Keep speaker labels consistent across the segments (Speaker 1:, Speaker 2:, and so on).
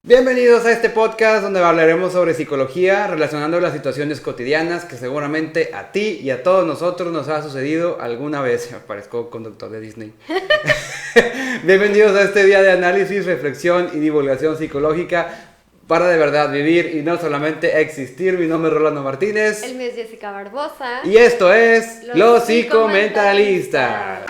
Speaker 1: Bienvenidos a este podcast donde hablaremos sobre psicología, relacionando las situaciones cotidianas que seguramente a ti y a todos nosotros nos ha sucedido alguna vez. Me parezco conductor de Disney. Bienvenidos a este día de análisis, reflexión y divulgación psicológica para de verdad vivir y no solamente existir. Mi nombre es Rolando Martínez.
Speaker 2: El mío es Jessica Barbosa.
Speaker 1: Y esto es Los Psicomentalistas.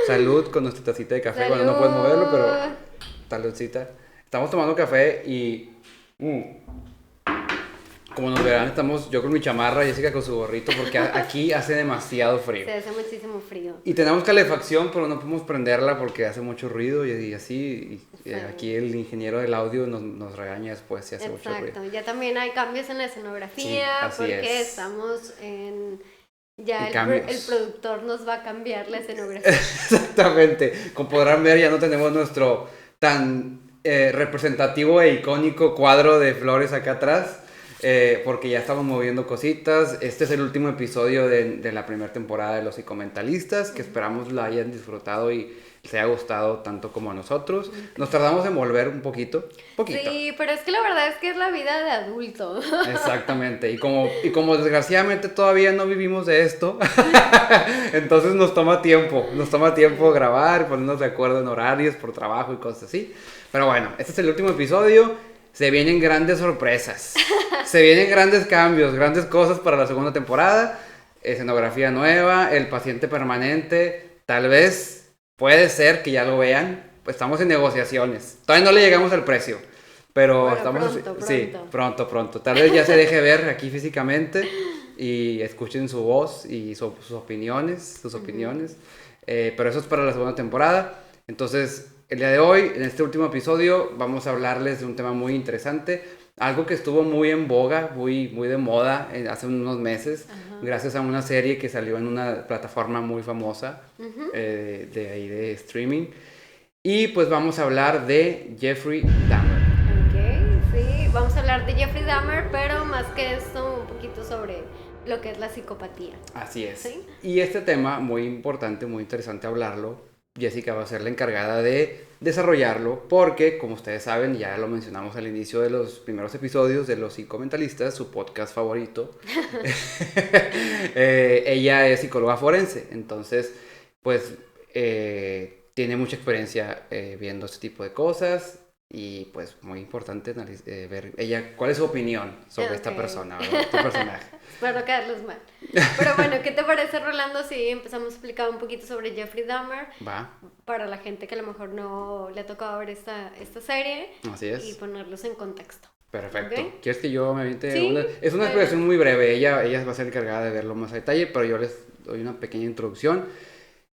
Speaker 1: Salud con nuestra tacita de café.
Speaker 2: Salud.
Speaker 1: Bueno, no puedes moverlo, pero saludcita. Estamos tomando café y como nos verán, estamos yo con mi chamarra, Jessica con su gorrito, porque aquí hace demasiado frío.
Speaker 2: Se hace muchísimo frío.
Speaker 1: Y tenemos calefacción, pero no podemos prenderla porque hace mucho ruido y así. Y aquí el ingeniero del audio nos regaña después si hace mucho ruido.
Speaker 2: Exacto. Ya también hay cambios en la escenografía,
Speaker 1: Sí,
Speaker 2: porque
Speaker 1: es.
Speaker 2: estamos en... Ya
Speaker 1: Y
Speaker 2: el productor nos va a cambiar la escenografía.
Speaker 1: Exactamente. Como podrán ver, ya no tenemos nuestro tan representativo e icónico cuadro de flores acá atrás. Porque ya estamos moviendo cositas. Este es el último episodio de la primera temporada de Los Psicomentalistas, que esperamos la hayan disfrutado y les haya gustado tanto como a nosotros. Nos tardamos en volver un poquito.
Speaker 2: Sí, pero es que la verdad es que es la vida de adulto.
Speaker 1: Exactamente, y como desgraciadamente todavía no vivimos de esto, entonces nos toma tiempo grabar, ponernos de acuerdo en horarios por trabajo y cosas así. Pero bueno, este es el último episodio. Se vienen grandes sorpresas, se vienen grandes cambios, grandes cosas para la segunda temporada, escenografía nueva, el paciente permanente, tal vez, puede ser que ya lo vean, pues estamos en negociaciones, todavía no le llegamos al precio, pero
Speaker 2: Bueno,
Speaker 1: estamos,
Speaker 2: pronto.
Speaker 1: sí, pronto, tal vez ya se deje ver aquí físicamente y escuchen su voz y sus opiniones, pero eso es para la segunda temporada, entonces... El día de hoy, en este último episodio, vamos a hablarles de un tema muy interesante, algo que estuvo muy en boga, muy de moda hace unos meses, gracias a una serie que salió en una plataforma muy famosa de ahí de streaming. Y pues vamos a hablar de Jeffrey Dahmer.
Speaker 2: Ok, sí, vamos a hablar de Jeffrey Dahmer, pero más que esto, un poquito sobre lo que es la psicopatía.
Speaker 1: Así es.
Speaker 2: ¿Sí?
Speaker 1: Y este tema, muy importante, muy interesante hablarlo. Jessica va a ser la encargada de desarrollarlo porque, como ustedes saben, ya lo mencionamos al inicio de los primeros episodios de Los Psicomentalistas, su podcast favorito. Ella es psicóloga forense, entonces, pues, tiene mucha experiencia viendo este tipo de cosas y, pues, muy importante ver ella cuál es su opinión sobre esta persona, ¿verdad? Este personaje.
Speaker 2: Espero caerles mal. Pero bueno, ¿qué te parece, Rolando, si empezamos a explicar un poquito sobre Jeffrey Dahmer?
Speaker 1: Va.
Speaker 2: Para la gente que a lo mejor no le ha tocado ver esta serie.
Speaker 1: Así es.
Speaker 2: Y ponerlos en contexto.
Speaker 1: Perfecto.
Speaker 2: ¿Okay?
Speaker 1: ¿Quieres que yo me aviente?
Speaker 2: Sí,
Speaker 1: Es una explicación muy breve. Ella va a ser encargada de verlo más a detalle, pero yo les doy una pequeña introducción.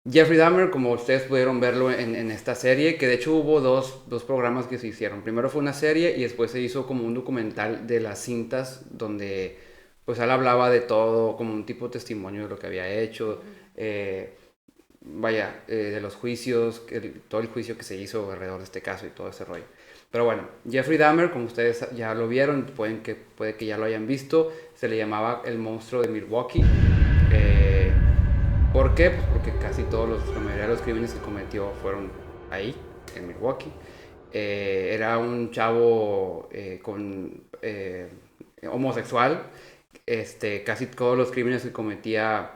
Speaker 1: Jeffrey Dahmer, como ustedes pudieron verlo en esta serie, que de hecho hubo dos programas que se hicieron. Primero fue una serie y después se hizo como un documental de las cintas donde pues él hablaba de todo, como un tipo de testimonio de lo que había hecho, de los juicios, todo el juicio que se hizo alrededor de este caso y todo ese rollo. Pero bueno, Jeffrey Dahmer, como ustedes ya lo vieron, puede que ya lo hayan visto, se le llamaba el monstruo de Milwaukee. ¿Por qué? Pues porque casi la mayoría de los crímenes que cometió fueron ahí, en Milwaukee. Era un chavo homosexual. Casi todos los crímenes que cometía,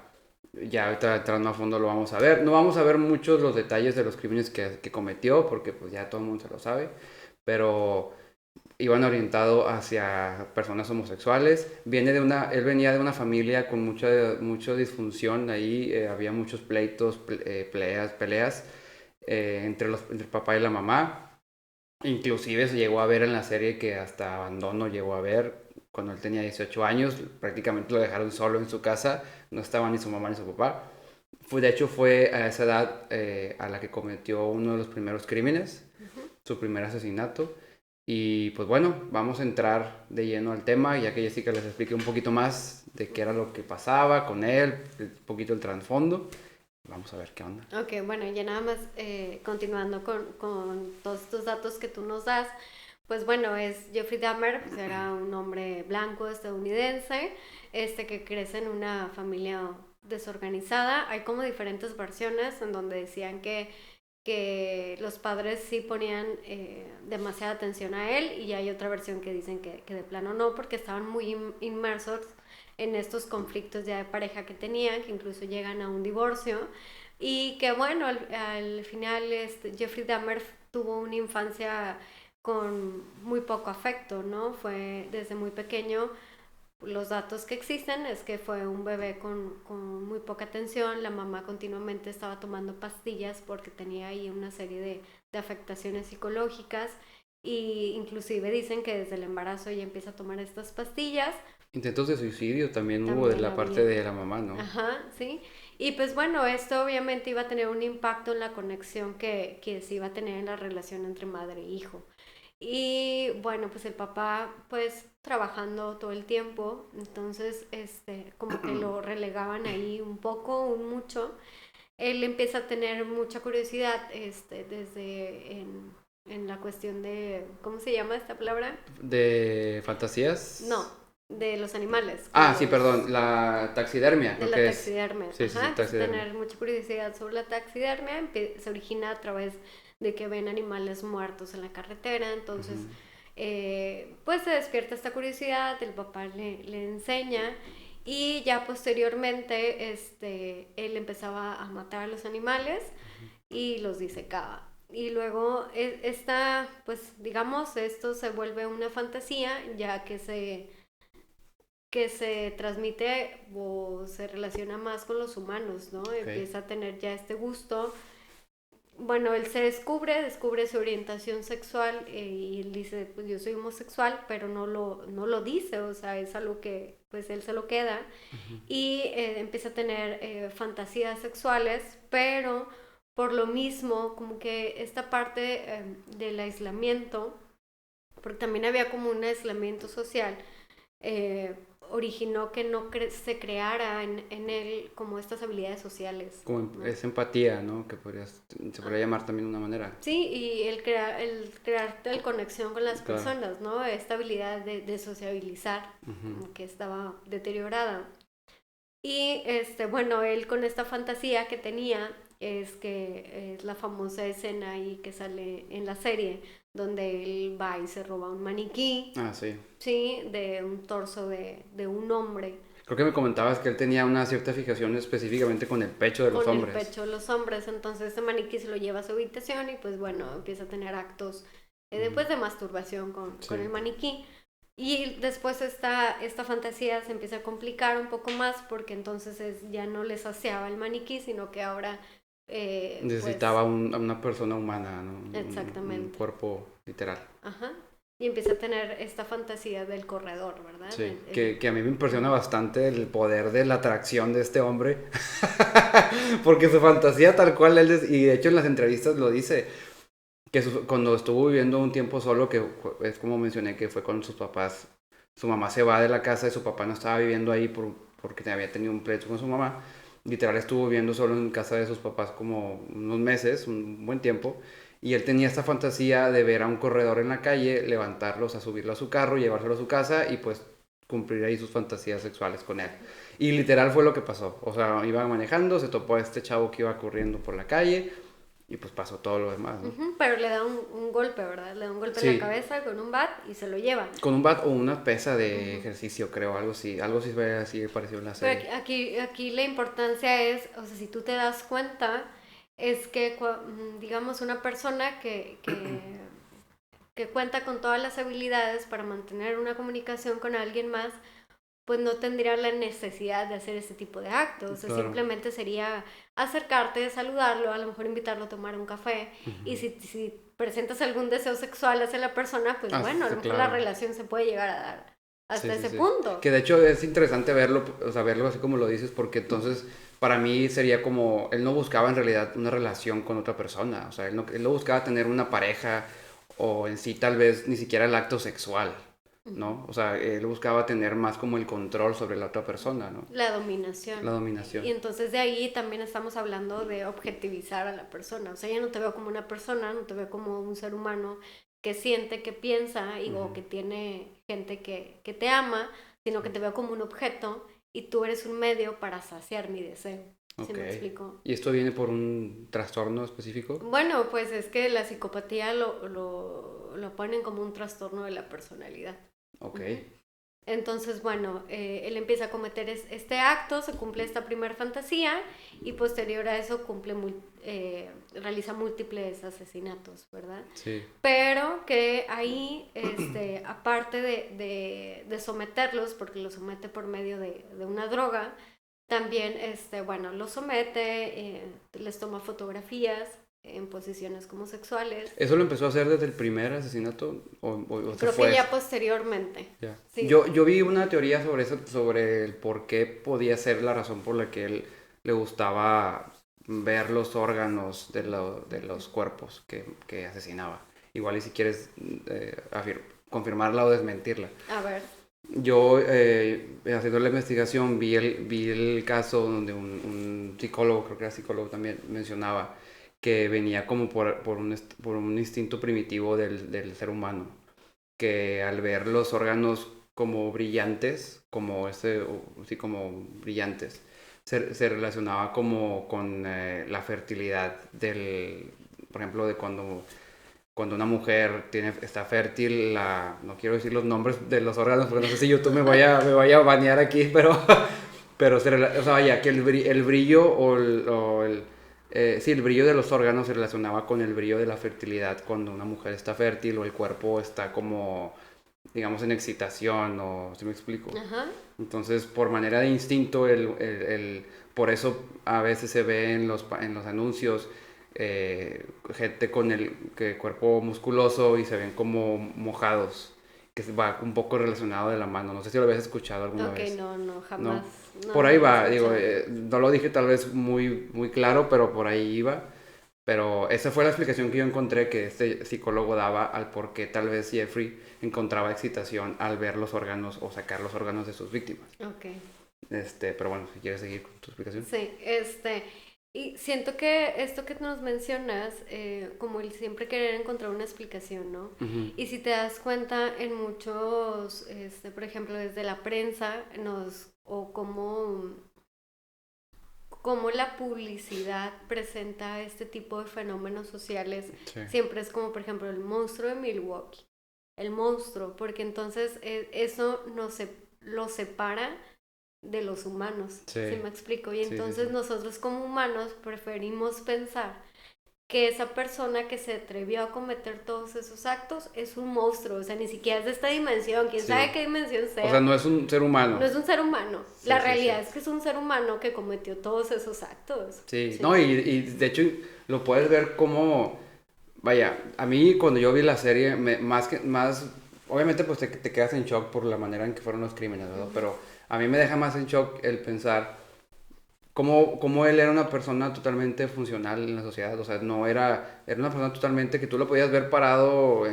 Speaker 1: ya ahorita entrando a fondo lo vamos a ver. No vamos a ver muchos los detalles de los crímenes que cometió, porque pues ya todo el mundo se lo sabe, pero iban orientado hacia personas homosexuales. Él venía de una familia con mucha disfunción, ahí había muchos pleitos, peleas entre el papá y la mamá. Inclusive se llegó a ver en la serie que hasta abandono llegó a ver. Cuando él tenía 18 años, prácticamente lo dejaron solo en su casa, no estaba ni su mamá ni su papá. De hecho, fue a esa edad a la que cometió uno de los primeros crímenes, su primer asesinato. Y pues bueno, vamos a entrar de lleno al tema, ya que Jessica les explique un poquito más de qué era lo que pasaba con él, un poquito el trasfondo. Vamos a ver qué onda.
Speaker 2: Ok, bueno, ya nada más continuando con todos estos datos que tú nos das, Pues bueno, es Jeffrey Dahmer, pues era un hombre blanco estadounidense, que crece en una familia desorganizada. Hay como diferentes versiones en donde decían que los padres sí ponían demasiada atención a él, y hay otra versión que dicen que de plano no, porque estaban muy inmersos en estos conflictos ya de pareja que tenían, que incluso llegan a un divorcio, y que bueno, al final Jeffrey Dahmer tuvo una infancia con muy poco afecto, ¿no? Fue desde muy pequeño. Los datos que existen es que fue un bebé con muy poca atención. La mamá continuamente estaba tomando pastillas porque tenía ahí una serie de afectaciones psicológicas, y inclusive dicen que desde el embarazo ella empieza a tomar estas pastillas.
Speaker 1: Intentos de suicidio también hubo de
Speaker 2: También
Speaker 1: la parte
Speaker 2: había.
Speaker 1: de la mamá, ¿no?
Speaker 2: Ajá, sí. Y pues bueno, esto obviamente iba a tener un impacto en la conexión que se iba a tener en la relación entre madre e hijo. Y bueno, pues el papá pues trabajando todo el tiempo, entonces como que lo relegaban ahí un poco, un mucho. Él empieza a tener mucha curiosidad desde en la cuestión de, ¿cómo se llama esta palabra?
Speaker 1: ¿De fantasías?
Speaker 2: No, de los animales, con
Speaker 1: Ah, sí,
Speaker 2: los
Speaker 1: perdón, la taxidermia,
Speaker 2: de
Speaker 1: creo
Speaker 2: la
Speaker 1: que es.
Speaker 2: taxidermia.
Speaker 1: Sí, sí,
Speaker 2: Ajá,
Speaker 1: sí,
Speaker 2: empieza a
Speaker 1: taxidermia.
Speaker 2: tener mucha curiosidad sobre la taxidermia, se origina a través de que ven animales muertos en la carretera, entonces
Speaker 1: Ujú.
Speaker 2: pues se despierta esta curiosidad, el papá le enseña, y ya posteriormente él empezaba a matar a los animales y los disecaba. Y luego esta, pues digamos, esto se vuelve una fantasía, ya que se transmite o se relaciona más con los humanos, ¿no?
Speaker 1: Ok.
Speaker 2: Empieza a tener ya este gusto. Bueno, él se descubre su orientación sexual, y él dice, pues yo soy homosexual, pero no lo dice, o sea, es algo que pues él se lo queda,
Speaker 1: Ujú.
Speaker 2: y empieza a tener fantasías sexuales, pero por lo mismo, como que esta parte del aislamiento, porque también había como un aislamiento social, eh, originó que no se creara en él como estas habilidades sociales,
Speaker 1: Como
Speaker 2: ¿no?
Speaker 1: es empatía, ¿no? Que se podría
Speaker 2: Ah,
Speaker 1: llamar también de una manera.
Speaker 2: sí, y el crear tal conexión con las
Speaker 1: Claro.
Speaker 2: personas, ¿no? Esta habilidad de sociabilizar,
Speaker 1: Ujú.
Speaker 2: como que estaba deteriorada. Y bueno, él con esta fantasía que tenía es que es la famosa escena ahí que sale en la serie, donde él va y se roba un maniquí,
Speaker 1: Ah, sí.
Speaker 2: ¿sí? De un torso de un hombre,
Speaker 1: Creo que me comentabas que él tenía una cierta fijación específicamente con el pecho de los
Speaker 2: con el
Speaker 1: hombres.
Speaker 2: pecho de los hombres. Entonces este maniquí se lo lleva a su habitación, y pues bueno, empieza a tener actos
Speaker 1: Ujú.
Speaker 2: después de masturbación con
Speaker 1: Sí.
Speaker 2: el maniquí. Y después esta fantasía se empieza a complicar un poco más, porque entonces ya no le saciaba el maniquí, sino que ahora pues
Speaker 1: Necesitaba a una persona humana, ¿no? Un
Speaker 2: exactamente.
Speaker 1: cuerpo literal.
Speaker 2: Ajá. Y empieza a tener esta fantasía del corredor, ¿verdad?
Speaker 1: Sí, que a mí me impresiona bastante el poder de la atracción de este hombre, porque su fantasía tal cual y de hecho en las entrevistas lo dice, que cuando estuvo viviendo un tiempo solo, que es como mencioné que fue con sus papás, su mamá se va de la casa y su papá no estaba viviendo ahí porque había tenido un pleito con su mamá, literal estuvo viviendo solo en casa de sus papás como unos meses, un buen tiempo, y él tenía esta fantasía de ver a un corredor en la calle, levantarlos, a subirlo a su carro, llevárselo a su casa y pues cumplir ahí sus fantasías sexuales con él. Y literal fue lo que pasó, o sea, iba manejando, se topó a este chavo que iba corriendo por la calle y pues pasó todo lo demás, ¿no?
Speaker 2: Ujú, pero le da un golpe, ¿verdad? Le da un golpe en la
Speaker 1: Sí,
Speaker 2: cabeza con un bat y se lo lleva.
Speaker 1: con un bat o una pesa de
Speaker 2: Ujú.
Speaker 1: ejercicio, creo, algo sí fue así parecido en la
Speaker 2: Pero
Speaker 1: serie.
Speaker 2: aquí la importancia es, o sea, si tú te das cuenta, es que, digamos, una persona que cuenta con todas las habilidades para mantener una comunicación con alguien más, pues no tendría la necesidad de hacer ese tipo de actos. O sea,
Speaker 1: Claro.
Speaker 2: simplemente sería acercarte, saludarlo, a lo mejor invitarlo a tomar un café. Y
Speaker 1: Ujú.
Speaker 2: si presentas algún deseo sexual hacia la persona, pues
Speaker 1: Ah,
Speaker 2: bueno, a
Speaker 1: sí,
Speaker 2: lo mejor la
Speaker 1: claro.
Speaker 2: relación se puede llegar a dar
Speaker 1: Sí,
Speaker 2: hasta
Speaker 1: sí,
Speaker 2: ese
Speaker 1: sí.
Speaker 2: punto.
Speaker 1: Que de hecho es interesante verlo, o sea, verlo así como lo dices, porque entonces para mí sería como, él no buscaba en realidad una relación con otra persona, o sea, él no buscaba tener una pareja o en sí tal vez ni siquiera el acto sexual,
Speaker 2: Ujú.
Speaker 1: ¿no? O sea, él buscaba tener más como el control sobre la otra persona, ¿no?
Speaker 2: La dominación.
Speaker 1: La
Speaker 2: Y
Speaker 1: dominación.
Speaker 2: entonces de ahí también estamos hablando de objetivizar a la persona. O sea, yo no te veo como una persona, no te veo como un ser humano que siente, que piensa o que tiene gente que te ama, sino que te veo como un objeto y tú eres un medio para saciar mi deseo. ¿Sí me explico?
Speaker 1: ¿Y esto viene por un trastorno específico?
Speaker 2: Bueno, pues es que la psicopatía lo ponen como un trastorno de la personalidad.
Speaker 1: Ok.
Speaker 2: Entonces, bueno, él empieza a cometer este acto, se cumple esta primera fantasía y posterior a eso realiza múltiples asesinatos, ¿verdad?
Speaker 1: Sí.
Speaker 2: Pero que ahí, aparte de someterlos, porque los somete por medio de una droga, también, bueno, los somete, les toma fotografías en posiciones como sexuales.
Speaker 1: ¿Eso lo empezó a hacer desde el primer asesinato o
Speaker 2: Creo que ya posteriormente.
Speaker 1: Ya.
Speaker 2: Sí.
Speaker 1: Yo vi una teoría sobre eso, sobre el por qué podía ser la razón por la que él le gustaba ver los órganos de los cuerpos que asesinaba. Igual y si quieres confirmarla o desmentirla.
Speaker 2: A ver.
Speaker 1: Yo, haciendo la investigación, vi el caso donde un psicólogo, creo que era psicólogo también, mencionaba que venía como por un instinto primitivo del ser humano, que al ver los órganos como brillantes, como brillantes, se relacionaba como con la fertilidad por ejemplo, de cuando una mujer está fértil, no quiero decir los nombres de los órganos porque no sé si YouTube me vaya a banear aquí, pero o sea, vaya, que el brillo el brillo de los órganos se relacionaba con el brillo de la fertilidad cuando una mujer está fértil o el cuerpo está como, digamos, en excitación, o ¿sí me explico?
Speaker 2: Ajá.
Speaker 1: Entonces, por manera de instinto, por eso a veces se ve en los anuncios gente con el cuerpo musculoso y se ven como mojados, que va un poco relacionado de la mano. No sé si lo habías escuchado alguna vez.
Speaker 2: Ok, no, jamás.
Speaker 1: ¿No? Por ahí va, digo, no lo dije tal vez muy, muy claro, pero por ahí iba. Pero esa fue la explicación que yo encontré que este psicólogo daba al por qué tal vez Jeffrey encontraba excitación al ver los órganos o sacar los órganos de sus víctimas.
Speaker 2: Ok.
Speaker 1: Pero bueno, si quieres seguir con tu explicación.
Speaker 2: Sí, y siento que esto que nos mencionas, como el siempre querer encontrar una explicación, ¿no?
Speaker 1: Uh-huh.
Speaker 2: Y si te das cuenta en muchos, por ejemplo, desde la prensa, o cómo la publicidad presenta este tipo de fenómenos sociales,
Speaker 1: Sí.
Speaker 2: siempre es como, por ejemplo, el monstruo de Milwaukee, el monstruo, porque entonces eso lo separa de los humanos,
Speaker 1: Sí.
Speaker 2: ¿sí me explico? Y
Speaker 1: Sí,
Speaker 2: entonces
Speaker 1: sí.
Speaker 2: nosotros como humanos preferimos pensar que esa persona que se atrevió a cometer todos esos actos es un monstruo, o sea, ni siquiera es de esta dimensión, quién sabe qué dimensión sea.
Speaker 1: O sea, no es un ser humano.
Speaker 2: No es un ser humano.
Speaker 1: Sí,
Speaker 2: la
Speaker 1: sí,
Speaker 2: realidad
Speaker 1: sí.
Speaker 2: es que es un ser humano que cometió todos esos actos.
Speaker 1: Sí, no, y de hecho lo puedes ver como, vaya, a mí cuando yo vi la serie, obviamente pues te quedas en shock por la manera en que fueron los crímenes, ¿verdad? Uh-huh. Pero a mí me deja más en shock el pensar cómo él era una persona totalmente funcional en la sociedad, o sea, era una persona totalmente que tú lo podías ver parado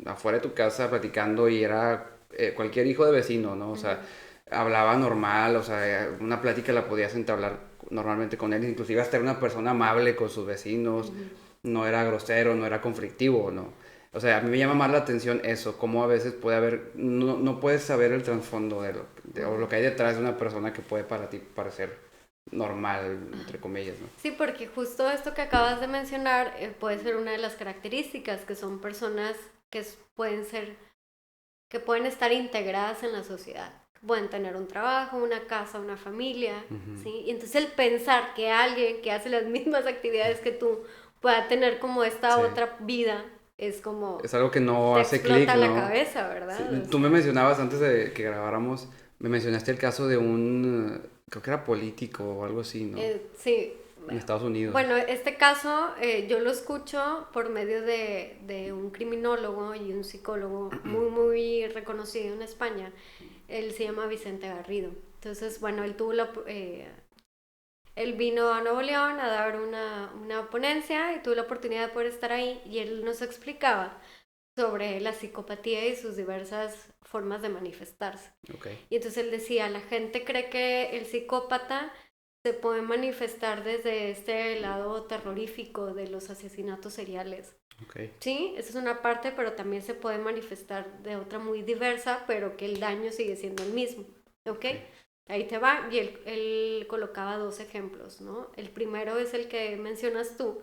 Speaker 1: afuera de tu casa platicando y era cualquier hijo de vecino, ¿no? O sea, hablaba normal, o sea, una plática la podías entablar normalmente con él, inclusive hasta era una persona amable con sus vecinos, no era grosero, no era conflictivo, ¿no? O sea, a mí me llama más la atención eso, cómo a veces puede haber, no puedes saber el trasfondo o lo que hay detrás de una persona que puede para ti parecer normal, entre comillas, ¿no?
Speaker 2: Sí, porque justo esto que acabas de mencionar puede ser una de las características, que son personas que pueden estar integradas en la sociedad, pueden tener un trabajo, una casa, una familia, uh-huh. ¿Sí? Y entonces el pensar que alguien que hace las mismas actividades que tú pueda tener como esta otra vida, es
Speaker 1: algo que no hace clic, ¿no?
Speaker 2: Te explota la cabeza, ¿verdad?
Speaker 1: Sí.
Speaker 2: O sea,
Speaker 1: tú me mencionabas antes de que grabáramos, me mencionaste el caso de creo que era político o algo así, ¿no?
Speaker 2: Sí.
Speaker 1: En Estados Unidos.
Speaker 2: Bueno, este caso yo lo escucho por medio de un criminólogo y un psicólogo muy, muy reconocido en España. Él se llama Vicente Garrido. Entonces, bueno, él vino a Nuevo León a dar una ponencia y tuve la oportunidad de poder estar ahí, y él nos explicaba sobre la psicopatía y sus diversas formas de manifestarse.
Speaker 1: Okay.
Speaker 2: Y entonces él decía, la gente cree que el psicópata se puede manifestar desde este lado terrorífico de los asesinatos seriales.
Speaker 1: Ok.
Speaker 2: Sí, esa es una parte, pero también se puede manifestar de otra muy diversa, pero que el daño sigue siendo el mismo. ¿Ok? Ahí te va. Y él colocaba 2 ejemplos, ¿no? El primero es el que mencionas tú,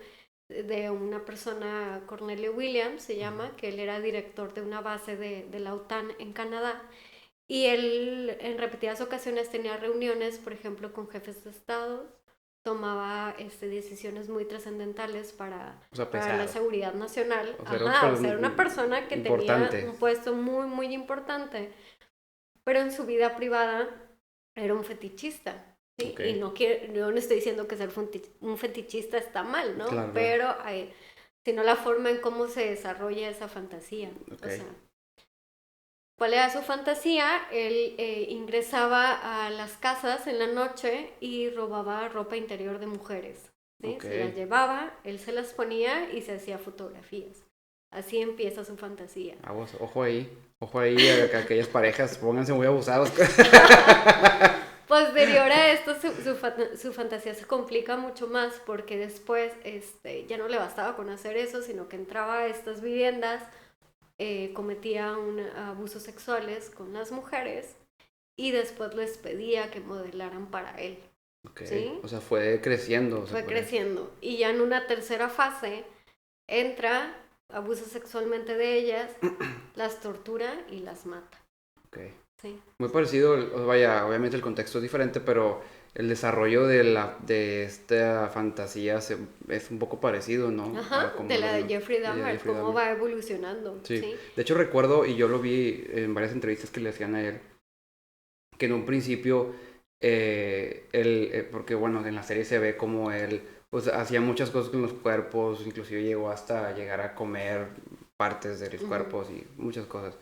Speaker 2: de una persona, Cornelio Williams se llama, que él era director de una base de la OTAN en Canadá. Y él en repetidas ocasiones tenía reuniones, por ejemplo, con jefes de Estado, tomaba decisiones muy trascendentales
Speaker 1: O sea,
Speaker 2: para la
Speaker 1: pesado.
Speaker 2: seguridad nacional.
Speaker 1: O sea,
Speaker 2: Ajá, o sea, era una persona que tenía
Speaker 1: importante.
Speaker 2: un puesto muy, muy importante, pero en su vida privada era un fetichista. ¿Sí?
Speaker 1: Ok.
Speaker 2: Y yo no estoy diciendo que ser un fetichista está mal, ¿no?
Speaker 1: Claro, claro.
Speaker 2: Pero sino la forma en cómo se desarrolla esa fantasía.
Speaker 1: Ok.
Speaker 2: O sea, ¿cuál era su fantasía? Él ingresaba a las casas en la noche y robaba ropa interior de mujeres. ¿Sí?
Speaker 1: Ok.
Speaker 2: Se las llevaba, él se las ponía y se hacía fotografías. Así empieza su fantasía.
Speaker 1: Ojo ahí. Ojo ahí a aquellas parejas. Pónganse muy abusados.
Speaker 2: Posterior a esto, su fantasía se complica mucho más porque después ya no le bastaba con hacer eso, sino que entraba a estas viviendas, cometía abusos sexuales con las mujeres y después les pedía que modelaran para él.
Speaker 1: Ok.
Speaker 2: ¿Sí?
Speaker 1: O sea, fue creciendo.
Speaker 2: Fue creciendo. Y ya en una tercera fase entra, abusa sexualmente de ellas, las tortura y las mata.
Speaker 1: Ok.
Speaker 2: Sí.
Speaker 1: Muy parecido, vaya, obviamente el contexto es diferente, pero el desarrollo de esta fantasía es un poco parecido, ¿no?
Speaker 2: Ajá, de la de Jeffrey Dahmer, cómo
Speaker 1: Dahmer.
Speaker 2: va evolucionando.
Speaker 1: Sí.
Speaker 2: Sí.
Speaker 1: De hecho recuerdo, y yo lo vi en varias entrevistas que le hacían a él, que en un principio, porque bueno, en la serie se ve como él, pues hacía muchas cosas con los cuerpos, inclusive llegó hasta llegar a comer partes de los cuerpos y muchas cosas.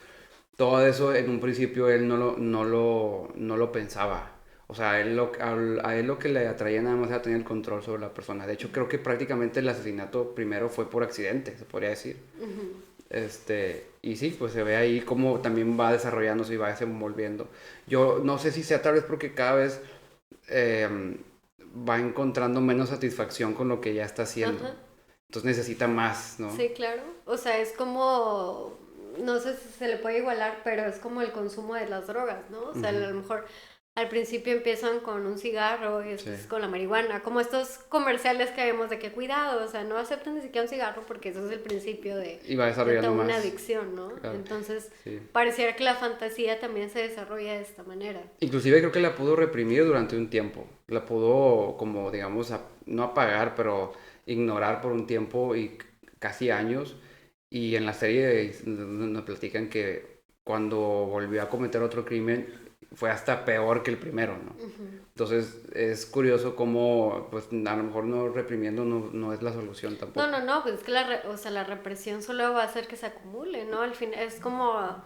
Speaker 1: Todo eso en un principio él no lo pensaba. O sea, a él lo que le atraía nada más era tener el control sobre la persona. De hecho, creo que prácticamente el asesinato primero fue por accidente, se podría decir. Y sí, pues se ve ahí cómo también va desarrollándose y va desenvolviendo. Yo no sé si sea tal vez porque cada vez va encontrando menos satisfacción con lo que ya está haciendo.
Speaker 2: Ajá.
Speaker 1: Entonces necesita más, ¿no?
Speaker 2: Sí, claro. O sea, es como, no sé si se le puede igualar, pero es como el consumo de las drogas, ¿no? O sea, a lo mejor al principio empiezan con un cigarro y después con la marihuana, como estos comerciales que vemos de que cuidado, o sea, no acepten ni siquiera un cigarro porque eso es el principio
Speaker 1: Y va desarrollando
Speaker 2: toda
Speaker 1: más.
Speaker 2: una adicción, ¿no?
Speaker 1: Claro.
Speaker 2: Entonces,
Speaker 1: Sí.
Speaker 2: pareciera que la fantasía también se desarrolla de esta manera.
Speaker 1: Inclusive creo que la pudo reprimir durante un tiempo. La pudo como, digamos, no apagar, pero ignorar por un tiempo y casi años. Y en la serie nos platican que cuando volvió a cometer otro crimen fue hasta peor que el primero, ¿no? Entonces es curioso cómo, pues a lo mejor no reprimiendo no es la solución tampoco.
Speaker 2: No, pues es que la represión solo va a hacer que se acumule, ¿no? Al fin es como,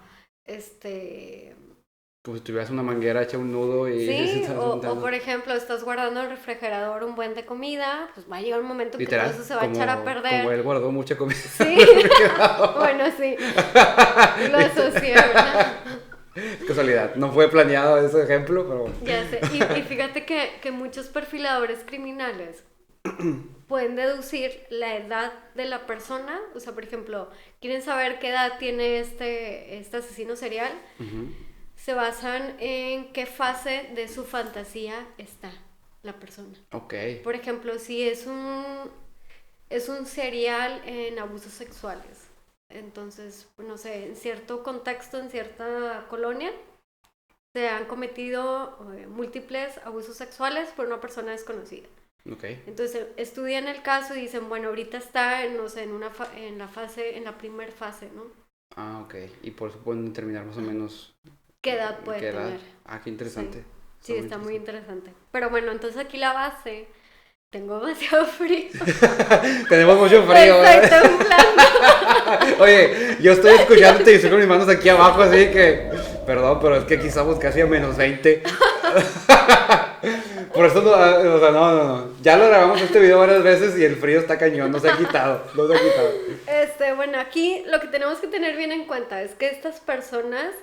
Speaker 1: Como si tuvieras una manguera hecha un nudo y...
Speaker 2: Sí, o por ejemplo, estás guardando en el refrigerador un buen de comida, pues va a llegar un momento
Speaker 1: literal,
Speaker 2: que todo eso se va a echar a perder.
Speaker 1: Como él guardó mucha comida.
Speaker 2: Sí, bueno, sí, lo asocié, ¿verdad?
Speaker 1: Casualidad, no fue planeado ese ejemplo, pero...
Speaker 2: Ya sé, y fíjate que muchos perfiladores criminales pueden deducir la edad de la persona, o sea, por ejemplo, quieren saber qué edad tiene este asesino serial, se basan en qué fase de su fantasía está la persona.
Speaker 1: Ok.
Speaker 2: Por ejemplo, si es un serial en abusos sexuales, entonces, no sé, en cierto contexto, en cierta colonia, se han cometido múltiples abusos sexuales por una persona desconocida.
Speaker 1: Okay.
Speaker 2: Entonces estudian el caso y dicen, bueno, ahorita está, no sé, en la primer fase, ¿no?
Speaker 1: Ah, ok. Y por eso pueden determinar más o menos...
Speaker 2: ¿Qué edad puede
Speaker 1: ¿Qué edad?
Speaker 2: tener?
Speaker 1: Ah, qué interesante.
Speaker 2: Sí, está muy interesante. Pero bueno, entonces aquí la base... Tengo demasiado frío.
Speaker 1: Tenemos mucho frío.
Speaker 2: Estoy temblando.
Speaker 1: Oye, yo estoy escuchándote y estoy con mis manos aquí abajo, así que... Perdón, pero es que aquí estamos casi a -20. Por eso, o sea, no. Ya lo grabamos este video varias veces y el frío está cañón, no se ha quitado.
Speaker 2: Bueno, aquí lo que tenemos que tener bien en cuenta es que estas personas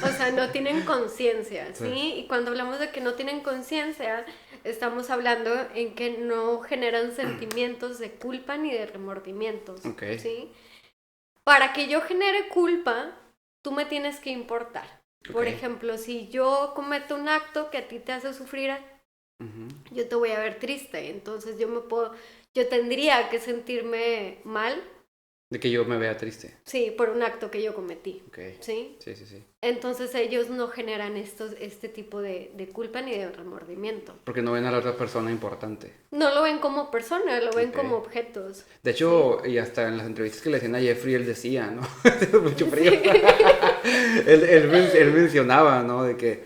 Speaker 2: O sea, no tienen conciencia, ¿sí?
Speaker 1: Sí.
Speaker 2: Y cuando hablamos de que no tienen conciencia, estamos hablando en que no generan sentimientos de culpa ni de remordimientos,
Speaker 1: Ok,
Speaker 2: ¿sí? Para que yo genere culpa, tú me tienes que importar.
Speaker 1: ok.
Speaker 2: Por ejemplo, si yo cometo un acto que a ti te hace sufrir,
Speaker 1: Ujú.
Speaker 2: yo te voy a ver triste. Entonces yo tendría que sentirme mal,
Speaker 1: De que yo me vea triste.
Speaker 2: sí, por un acto que yo cometí,
Speaker 1: Ok.
Speaker 2: ¿sí?
Speaker 1: Sí, sí, sí.
Speaker 2: Entonces ellos no generan este tipo de culpa ni de remordimiento.
Speaker 1: Porque no ven a la otra persona importante.
Speaker 2: No lo ven como persona, lo ven
Speaker 1: Ok.
Speaker 2: como objetos.
Speaker 1: De
Speaker 2: Sí.
Speaker 1: hecho, y hasta en las entrevistas que le hacían a Jeffrey, él decía, ¿no? Mucho frío.
Speaker 2: Sí.
Speaker 1: Él mencionaba, ¿no? De que,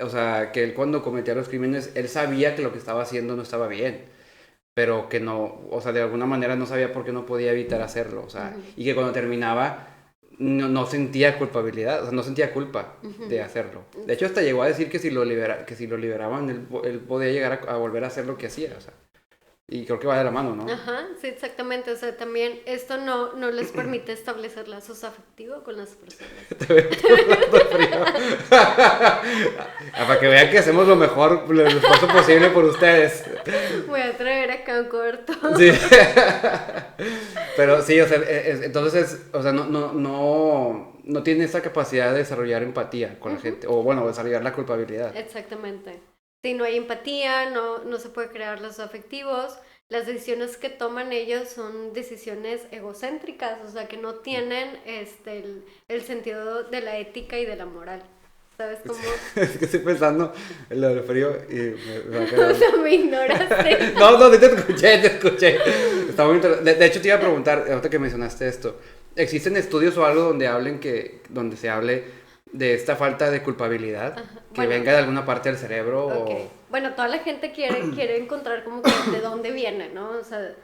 Speaker 1: o sea, que él cuando cometía los crímenes, él sabía que lo que estaba haciendo no estaba bien, pero que no, o sea, de alguna manera no sabía por qué no podía evitar hacerlo, o sea, y que cuando terminaba no sentía culpabilidad, o sea, no sentía culpa de hacerlo. De hecho, hasta llegó a decir que que si lo liberaban, él podía llegar a volver a hacer lo que hacía, o sea, y creo que va de la mano, ¿no?
Speaker 2: Ajá, sí, exactamente. O sea, también esto no les permite establecer lazos afectivos con las personas.
Speaker 1: Te veo todo frío. Para que vean que hacemos lo mejor, lo esfuerzo posible por ustedes.
Speaker 2: Voy a traer acá un corto.
Speaker 1: Sí. Pero sí, o sea, entonces, o sea, no tiene esa capacidad de desarrollar empatía con la gente, o bueno, desarrollar la culpabilidad.
Speaker 2: Exactamente. Si no hay empatía, no se puede crear lazos afectivos. Las decisiones que toman ellos son decisiones egocéntricas, o sea, que no tienen el sentido de la ética y de la moral. ¿Sabes cómo?
Speaker 1: Es que estoy pensando en lo del frío y me va a
Speaker 2: O
Speaker 1: quedar...
Speaker 2: sea, me ignoraste.
Speaker 1: No, sí te escuché, te escuché. Está muy de hecho, te iba a preguntar, ahorita que mencionaste esto, ¿existen estudios o algo donde se hable de esta falta de culpabilidad? Que
Speaker 2: Bueno,
Speaker 1: venga de alguna parte del cerebro
Speaker 2: ok.
Speaker 1: o...
Speaker 2: Bueno, toda la gente quiere encontrar como que de dónde viene, ¿no? O sea,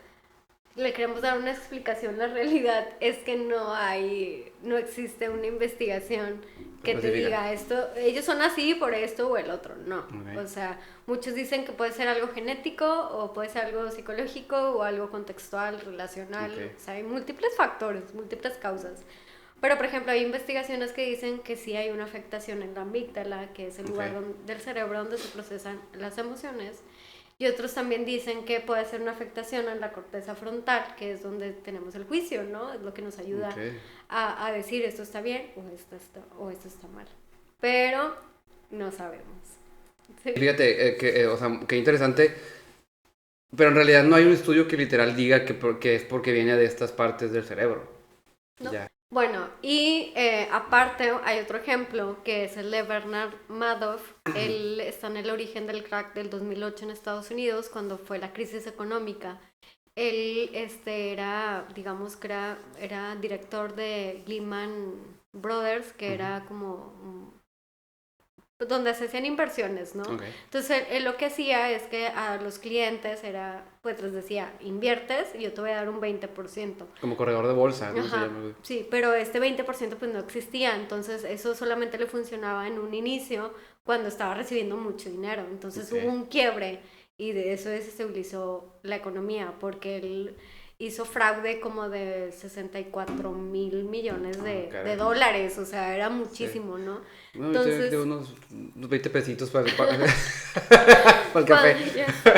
Speaker 2: le queremos dar una explicación. La realidad es que no existe una investigación que te
Speaker 1: Específica.
Speaker 2: diga esto, ellos son así por esto o el otro, no.
Speaker 1: Ok.
Speaker 2: O sea, muchos dicen que puede ser algo genético o puede ser algo psicológico o algo contextual, relacional.
Speaker 1: Ok.
Speaker 2: O sea, hay múltiples factores, múltiples causas. Pero, por ejemplo, hay investigaciones que dicen que sí hay una afectación en la amígdala, que es el lugar del cerebro donde se procesan las emociones. Y otros también dicen que puede ser una afectación en la corteza frontal, que es donde tenemos el juicio, ¿no? Es lo que nos ayuda
Speaker 1: Ok.
Speaker 2: a decir esto está bien o esto está mal. Pero no sabemos. Sí.
Speaker 1: Fíjate, o sea, qué interesante, pero en realidad no hay un estudio que literal diga que es porque viene de estas partes del cerebro.
Speaker 2: ¿No?
Speaker 1: Ya.
Speaker 2: Bueno, y aparte hay otro ejemplo que es el de Bernard Madoff. Él está en el origen del crack del 2008 en Estados Unidos, cuando fue la crisis económica. Él era, digamos que era director de Lehman Brothers, que era como donde se hacían inversiones, ¿no?
Speaker 1: Ok.
Speaker 2: Entonces él lo que hacía es que a los clientes pues les decía, inviertes y yo te voy a dar un 20%.
Speaker 1: Como corredor de bolsa, ¿no? Se
Speaker 2: Ajá,
Speaker 1: llama.
Speaker 2: sí, pero este 20% pues no existía, entonces eso solamente le funcionaba en un inicio cuando estaba recibiendo mucho dinero, entonces
Speaker 1: Ok.
Speaker 2: hubo un quiebre y de eso desestabilizó la economía porque él hizo fraude como de 64,000 millones de
Speaker 1: caray.
Speaker 2: dólares, o sea, era muchísimo, ¿no?
Speaker 1: No,
Speaker 2: Entonces,
Speaker 1: de unos 20 pesitos para el
Speaker 2: cuando,
Speaker 1: café.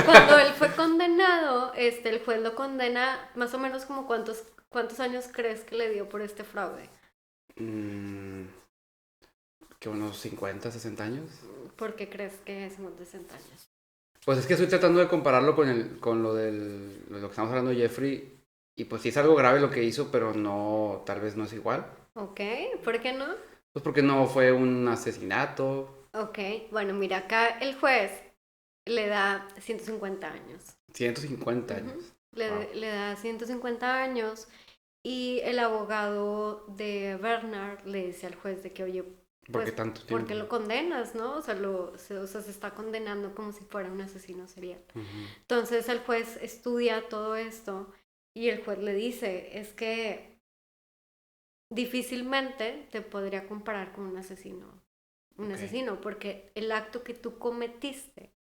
Speaker 2: cuando él fue condenado, el juez lo condena más o menos como cuántos años crees que le dio por este fraude.
Speaker 1: Que unos 50, 60 años.
Speaker 2: ¿Por qué crees que es más de 60 años?
Speaker 1: Pues es que estoy tratando de compararlo con lo lo que estamos hablando de Jeffrey. Y pues sí es algo grave lo que hizo, pero no, tal vez no es igual.
Speaker 2: Ok, ¿por qué no?
Speaker 1: Pues porque no fue un asesinato.
Speaker 2: Ok, bueno, mira, acá el juez le da 150 años.
Speaker 1: 150 años. Wow.
Speaker 2: Le da 150 años y el abogado de Bernard le dice al juez de que, oye,
Speaker 1: ¿Por qué
Speaker 2: pues,
Speaker 1: tanto tiempo?
Speaker 2: ¿por qué lo condenas, no? O sea, se está condenando como si fuera un asesino serial. Entonces el juez estudia todo esto y el juez le dice, es que difícilmente te podría comparar con un asesino. Un asesino, porque el acto que tú cometiste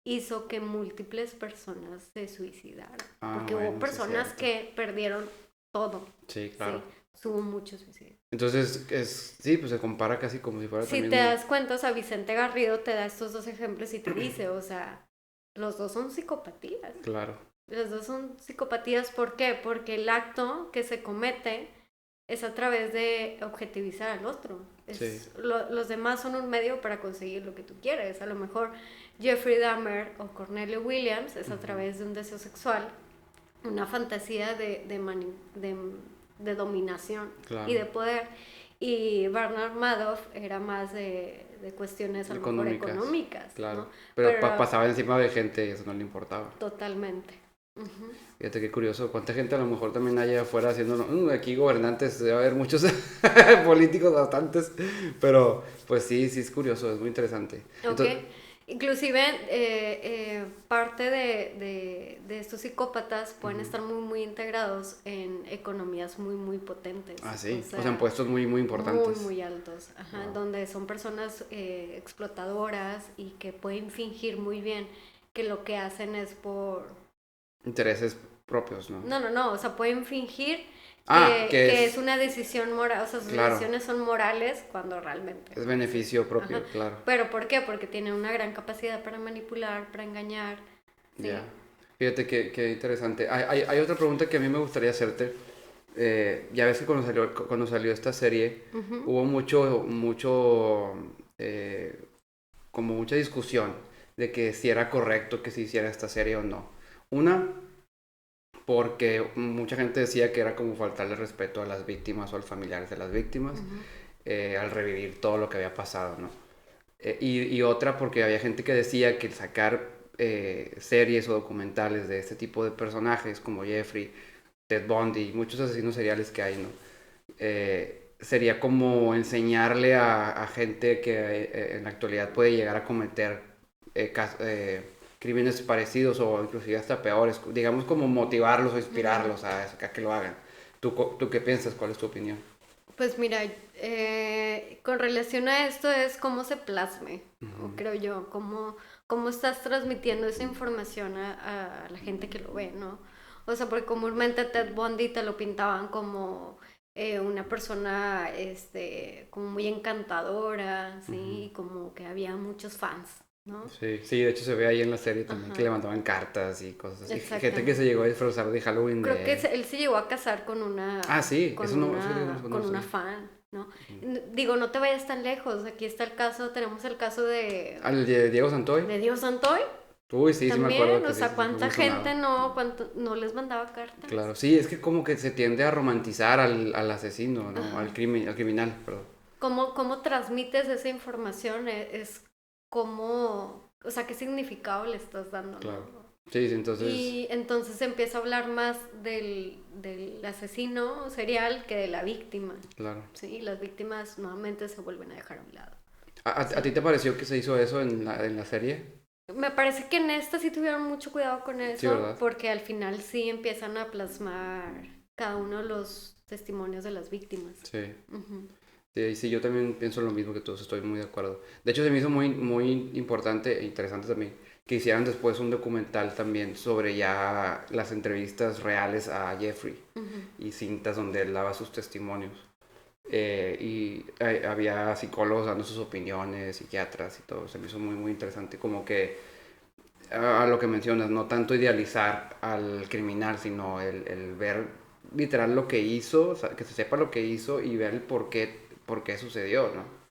Speaker 2: hizo que múltiples personas se suicidaran. Porque hubo personas que perdieron todo.
Speaker 1: Sí, claro.
Speaker 2: ¿sí? hubo muchos suicidios.
Speaker 1: Entonces, sí, pues se compara casi como si fuera
Speaker 2: Si
Speaker 1: también...
Speaker 2: te das cuenta, o sea, Vicente Garrido te da estos dos ejemplos y te dice, o sea, los dos son psicopatías.
Speaker 1: Claro.
Speaker 2: Los dos son psicopatías, ¿por qué? Porque el acto que se comete es a través de objetivizar al otro.
Speaker 1: Sí.
Speaker 2: Los demás son un medio para conseguir lo que tú quieres. A lo mejor Jeffrey Dahmer o Cornelio Williams es a través de un deseo sexual, una fantasía de dominación y de poder. Y Bernard Madoff era más de cuestiones a lo mejor económicas.
Speaker 1: Claro.
Speaker 2: ¿no?
Speaker 1: Pero pasaba encima de gente y eso no le importaba.
Speaker 2: Totalmente. Uh-huh.
Speaker 1: Fíjate qué curioso, cuánta gente a lo mejor también hay afuera haciendo, aquí gobernantes, debe haber muchos políticos bastantes, pero pues sí es curioso, es muy interesante.
Speaker 2: Ok, entonces, inclusive parte de estos psicópatas pueden estar muy integrados en economías muy potentes.
Speaker 1: Ah, sí, o sea en puestos muy importantes.
Speaker 2: Muy altos, ajá, wow. Donde son personas explotadoras y que pueden fingir muy bien que lo que hacen es por...
Speaker 1: intereses propios, ¿no?
Speaker 2: No, o sea, pueden fingir
Speaker 1: que
Speaker 2: es una decisión moral, o sea, sus decisiones son morales cuando realmente...
Speaker 1: es beneficio propio, claro.
Speaker 2: ¿Pero por qué? Porque tienen una gran capacidad para manipular, para engañar. ¿sí?
Speaker 1: Ya. Fíjate qué interesante. Hay otra pregunta que a mí me gustaría hacerte. Ya ves que cuando salió esta serie, hubo como mucha discusión de que si era correcto que se hiciera esta serie o no. Una, porque mucha gente decía que era como faltarle respeto a las víctimas o a los familiares de las víctimas al revivir todo lo que había pasado, ¿no? Y otra, porque había gente que decía que sacar series o documentales de este tipo de personajes como Jeffrey, Ted Bundy y muchos asesinos seriales que hay, ¿no? Sería como enseñarle a gente que en la actualidad puede llegar a cometer crímenes parecidos o inclusive hasta peores, digamos como motivarlos o inspirarlos a que lo hagan. ¿Tú qué piensas? ¿Cuál es tu opinión?
Speaker 2: Pues mira, con relación a esto es cómo se plasme, creo yo, cómo estás transmitiendo esa información a la gente que lo ve, ¿no? O sea, porque comúnmente Ted Bundy te lo pintaban como una persona como muy encantadora, ¿sí? Como que había muchos fans, ¿no?
Speaker 1: Sí, de hecho se ve ahí en la serie también que le mandaban cartas y cosas así. Gente que se llegó a disfrazar de Halloween.
Speaker 2: Creo que él se llegó a casar con una...
Speaker 1: Ah, sí,
Speaker 2: con
Speaker 1: eso
Speaker 2: con una fan, ¿no? Digo, no te vayas tan lejos. Aquí está tenemos el caso de...
Speaker 1: ¿Al de Diego Santoy?
Speaker 2: ¿De Diego Santoy?
Speaker 1: Uy, sí,
Speaker 2: también,
Speaker 1: sí me acuerdo.
Speaker 2: O sea, cuánta gente no les mandaba cartas.
Speaker 1: Claro, sí, es que como que se tiende a romantizar al asesino, ¿no? Al criminal, perdón.
Speaker 2: ¿Cómo transmites esa información? Es como, o sea, ¿qué significado le estás dando?
Speaker 1: Claro.
Speaker 2: ¿no?
Speaker 1: Sí, entonces...
Speaker 2: Y entonces se empieza a hablar más del asesino serial que de la víctima.
Speaker 1: Claro.
Speaker 2: Sí, las víctimas nuevamente se vuelven a dejar a un lado.
Speaker 1: ¿A ti te pareció que se hizo eso en la serie?
Speaker 2: Me parece que en esta sí tuvieron mucho cuidado con eso,
Speaker 1: ¿verdad?
Speaker 2: Porque al final sí empiezan a plasmar cada uno de los testimonios de las víctimas.
Speaker 1: Sí. Sí, yo también pienso lo mismo que tú, estoy muy de acuerdo. De hecho, se me hizo muy importante e interesante también que hicieran después un documental también sobre ya las entrevistas reales a Jeffrey y cintas donde él daba sus testimonios. Y había psicólogos dando sus opiniones, psiquiatras y todo. Se me hizo muy interesante, como que a lo que mencionas, no tanto idealizar al criminal, sino el ver literal lo que hizo, o sea, que se sepa lo que hizo y ver el por qué sucedió, ¿no?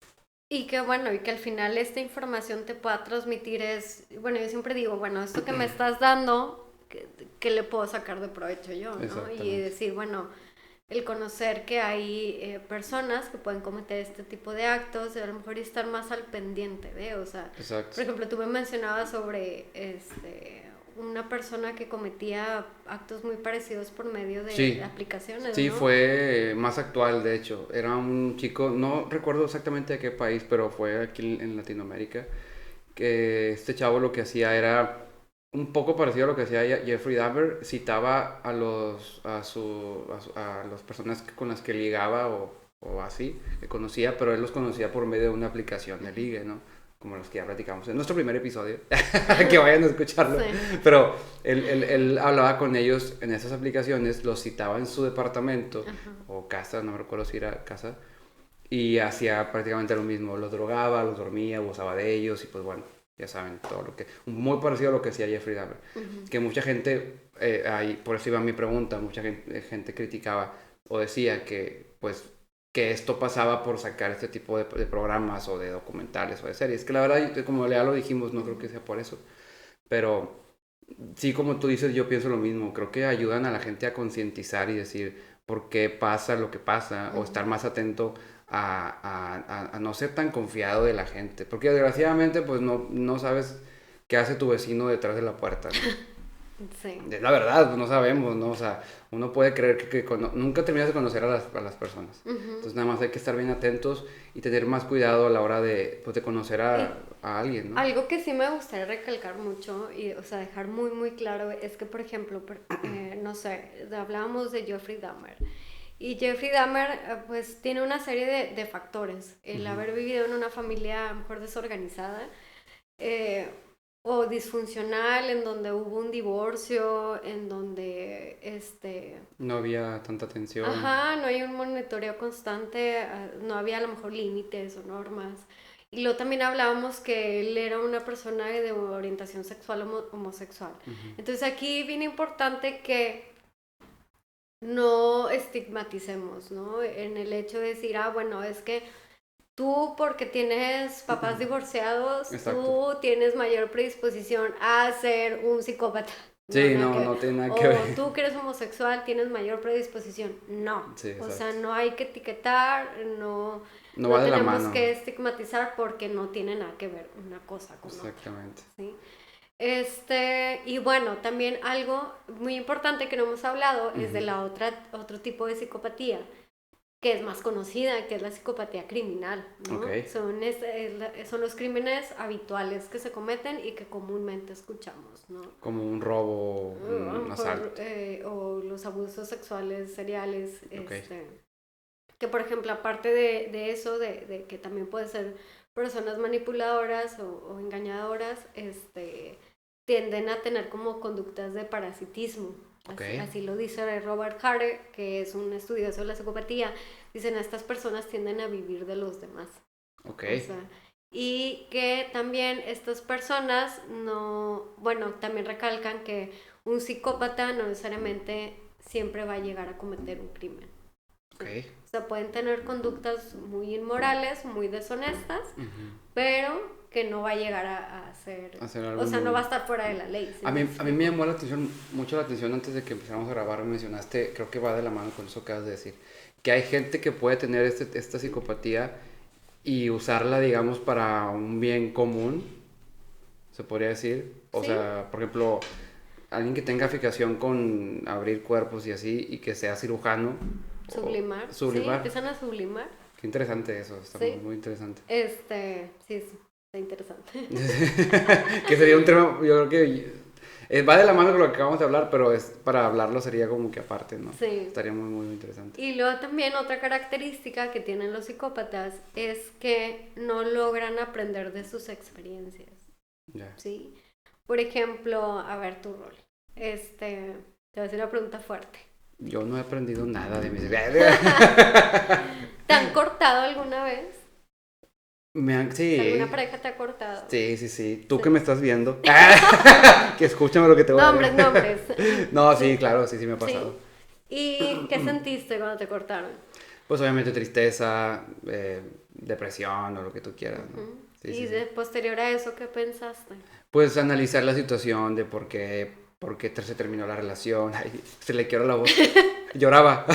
Speaker 2: Y que al final esta información te pueda transmitir bueno, yo siempre digo, bueno, esto que me estás dando, ¿qué le puedo sacar de provecho yo, no? Y decir, bueno, el conocer que hay personas que pueden cometer este tipo de actos, a lo mejor estar más al pendiente de, o sea, por ejemplo, tú me mencionabas sobre una persona que cometía actos muy parecidos por medio de aplicaciones,
Speaker 1: Sí,
Speaker 2: ¿no?
Speaker 1: fue más actual, de hecho. Era un chico, no recuerdo exactamente de qué país, pero fue aquí en Latinoamérica, que este chavo lo que hacía era un poco parecido a lo que hacía Jeffrey Dahmer, citaba a las personas con las que ligaba o así, que conocía, pero él los conocía por medio de una aplicación de ligue, ¿no? como los que ya platicamos en nuestro primer episodio, que vayan a escucharlo,
Speaker 2: Sí.
Speaker 1: pero él hablaba con ellos en esas aplicaciones, los citaba en su departamento, o casa, no me recuerdo si era casa, y hacía prácticamente lo mismo, los drogaba, los dormía, abusaba de ellos, y pues bueno, ya saben, todo lo que, muy parecido a lo que hacía Jeffrey Dahmer, que mucha gente, ahí, por eso iba mi pregunta, mucha gente criticaba o decía que, pues, que esto pasaba por sacar este tipo de programas o de documentales o de series, que la verdad, como ya lo dijimos, no creo que sea por eso, pero sí, como tú dices, yo pienso lo mismo, creo que ayudan a la gente a concientizar y decir por qué pasa lo que pasa, o estar más atento a no ser tan confiado de la gente, porque desgraciadamente pues no sabes qué hace tu vecino detrás de la puerta, ¿no?
Speaker 2: Sí.
Speaker 1: Es la verdad, no sabemos, ¿no? O sea, uno puede creer que nunca terminas de conocer a las personas. Entonces nada más hay que estar bien atentos y tener más cuidado a la hora de, pues, de conocer a alguien, ¿no?
Speaker 2: Algo que sí me gustaría recalcar mucho y, o sea, dejar muy, muy claro es que, por ejemplo, no sé, hablábamos de Jeffrey Dahmer. Y Jeffrey Dahmer, pues, tiene una serie de factores. El haber vivido en una familia, a lo mejor, desorganizada, eh, o disfuncional, en donde hubo un divorcio, en donde,
Speaker 1: No había tanta atención.
Speaker 2: ajá, no hay un monitoreo constante, no había a lo mejor límites o normas. Y luego también hablábamos que él era una persona de orientación sexual homosexual. Entonces aquí es bien importante que no estigmaticemos, ¿no? En el hecho de decir, bueno, es que tú porque tienes papás divorciados,
Speaker 1: Exacto.
Speaker 2: tú tienes mayor predisposición a ser un psicópata.
Speaker 1: Sí,
Speaker 2: Nada que ver.
Speaker 1: no tiene nada
Speaker 2: O
Speaker 1: que ver.
Speaker 2: tú que eres homosexual tienes mayor predisposición. No.
Speaker 1: Sí,
Speaker 2: O
Speaker 1: exacto.
Speaker 2: sea, no hay que etiquetar, no,
Speaker 1: No
Speaker 2: no
Speaker 1: va de la
Speaker 2: tenemos
Speaker 1: mano.
Speaker 2: que estigmatizar porque no tiene nada que ver una cosa con otra.
Speaker 1: Exactamente.
Speaker 2: ¿Sí? Y bueno, también algo muy importante que no hemos hablado es de la otro tipo de psicopatía, que es más conocida, que es la psicopatía criminal, ¿no?
Speaker 1: Ok.
Speaker 2: Son los crímenes habituales que se cometen y que comúnmente escuchamos, ¿no?
Speaker 1: Como un robo, un
Speaker 2: Mejor,
Speaker 1: asalto.
Speaker 2: o los abusos sexuales seriales,
Speaker 1: Ok.
Speaker 2: que por ejemplo, aparte de eso, de que también puede ser personas manipuladoras o engañadoras, tienden a tener como conductas de parasitismo.
Speaker 1: Ok.
Speaker 2: Así lo dice Robert Harre, que es un estudioso de la psicopatía. Dicen, estas personas tienden a vivir de los demás.
Speaker 1: Ok.
Speaker 2: O sea, y que también estas personas también recalcan que un psicópata no necesariamente siempre va a llegar a cometer un crimen.
Speaker 1: Ok.
Speaker 2: O sea, pueden tener conductas muy inmorales, muy deshonestas, pero que no va a llegar a hacer
Speaker 1: algo.
Speaker 2: O sea, no va a estar fuera de la ley. ¿Sí?
Speaker 1: A mí me llamó mucho la atención antes de que empezáramos a grabar, mencionaste, creo que va de la mano con eso que acabas de decir, que hay gente que puede tener esta psicopatía y usarla, digamos, para un bien común, se podría decir. O
Speaker 2: ¿Sí?
Speaker 1: sea, por ejemplo, alguien que tenga fijación con abrir cuerpos y así, y que sea cirujano.
Speaker 2: Sublimar. Sí,
Speaker 1: Sublimar.
Speaker 2: empiezan a sublimar.
Speaker 1: Qué interesante eso, está
Speaker 2: Sí.
Speaker 1: muy interesante.
Speaker 2: Sí, está interesante.
Speaker 1: Que sería un tema, yo creo que va de la mano con lo que acabamos de hablar, pero es para hablarlo sería como que aparte, ¿no?
Speaker 2: Sí.
Speaker 1: Estaría muy, muy interesante.
Speaker 2: Y luego también otra característica que tienen los psicópatas es que no logran aprender de sus experiencias.
Speaker 1: Ya.
Speaker 2: ¿Sí? Por ejemplo, a ver tu rol. Te voy a hacer una pregunta fuerte.
Speaker 1: Yo no he aprendido nada de mis...
Speaker 2: ¿Te han cortado alguna vez?
Speaker 1: Sí.
Speaker 2: ¿Alguna pareja te ha cortado?
Speaker 1: Sí. Tú que me estás viendo. Que escúchame lo que te voy a decir.
Speaker 2: Nombres.
Speaker 1: No, sí, claro, sí me ha pasado.
Speaker 2: ¿Sí? ¿Y qué sentiste cuando te cortaron?
Speaker 1: Pues obviamente tristeza, depresión o lo que tú quieras, ¿no?
Speaker 2: ¿Y posterior a eso qué pensaste?
Speaker 1: Pues analizar la situación de por qué se terminó la relación. Ay, se le quiebra la voz. Lloraba.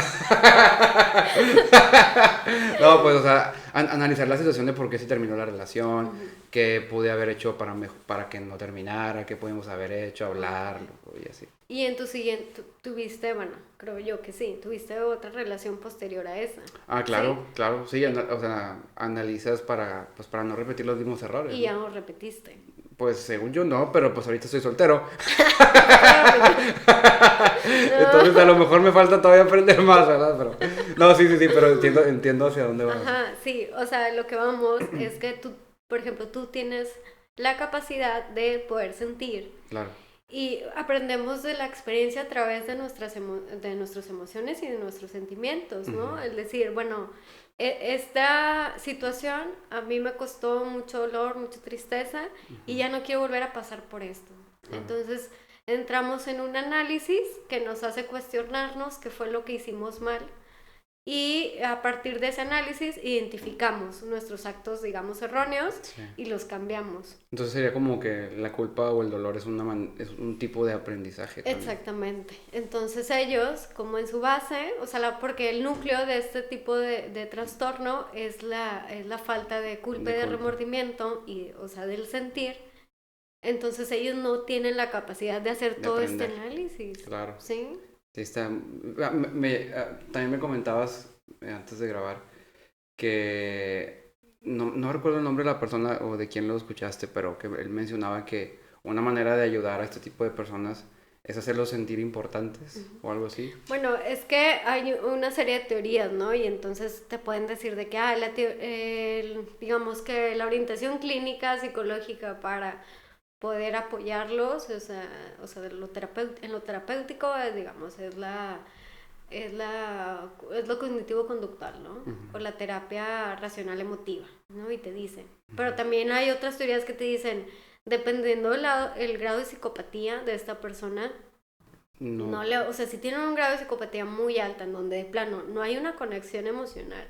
Speaker 1: No, pues, o sea, analizar la situación de por qué se terminó la relación, qué pude haber hecho para que no terminara, qué pudimos haber hecho, hablarlo y así.
Speaker 2: Y en tu siguiente, tuviste, bueno, creo yo que sí, tuviste otra relación posterior a esa.
Speaker 1: Claro,
Speaker 2: ¿Sí?
Speaker 1: claro, sí, o sea, analizas para no repetir los mismos errores.
Speaker 2: Y
Speaker 1: ¿no?
Speaker 2: ya no repetiste.
Speaker 1: Pues según yo no, pero pues ahorita estoy soltero. Entonces a lo mejor me falta todavía aprender más, ¿verdad? Pero, no, sí, pero entiendo hacia dónde vas.
Speaker 2: Ajá, sí, o sea, lo que vamos es que por ejemplo, tú tienes la capacidad de poder sentir.
Speaker 1: Claro.
Speaker 2: Y aprendemos de la experiencia a través de de nuestras emociones y de nuestros sentimientos, ¿no?
Speaker 1: Ujú.
Speaker 2: Es decir, bueno, esta situación a mí me costó mucho dolor, mucha tristeza y ya no quiero volver a pasar por esto.
Speaker 1: Claro.
Speaker 2: Entonces entramos en un análisis que nos hace cuestionarnos qué fue lo que hicimos mal y a partir de ese análisis identificamos nuestros actos, digamos, erróneos
Speaker 1: Sí.
Speaker 2: y los cambiamos.
Speaker 1: Entonces sería como que la culpa o el dolor es es un tipo de aprendizaje también.
Speaker 2: Exactamente. Entonces ellos, como en su base, o sea, porque el núcleo de este tipo de trastorno es la falta de culpa y de
Speaker 1: culpa.
Speaker 2: remordimiento, y, o sea, del sentir. Entonces ellos no tienen la capacidad de hacer
Speaker 1: De
Speaker 2: todo
Speaker 1: aprender.
Speaker 2: este análisis.
Speaker 1: Claro.
Speaker 2: ¿Sí?
Speaker 1: Sí, está. También me comentabas antes de grabar que no recuerdo el nombre de la persona o de quién lo escuchaste, pero que él mencionaba que una manera de ayudar a este tipo de personas es hacerlos sentir importantes o algo así.
Speaker 2: Bueno, es que hay una serie de teorías, ¿no? Y entonces te pueden decir de que, digamos que la orientación clínica, psicológica para poder apoyarlos, o sea en lo terapéutico, digamos, es lo cognitivo-conductual, ¿no? O la terapia racional emotiva, ¿no? Y te dicen. Pero también hay otras teorías que te dicen, dependiendo el grado de psicopatía de esta persona,
Speaker 1: No,
Speaker 2: o sea, si tienen un grado de psicopatía muy alta, en donde de plano no hay una conexión emocional,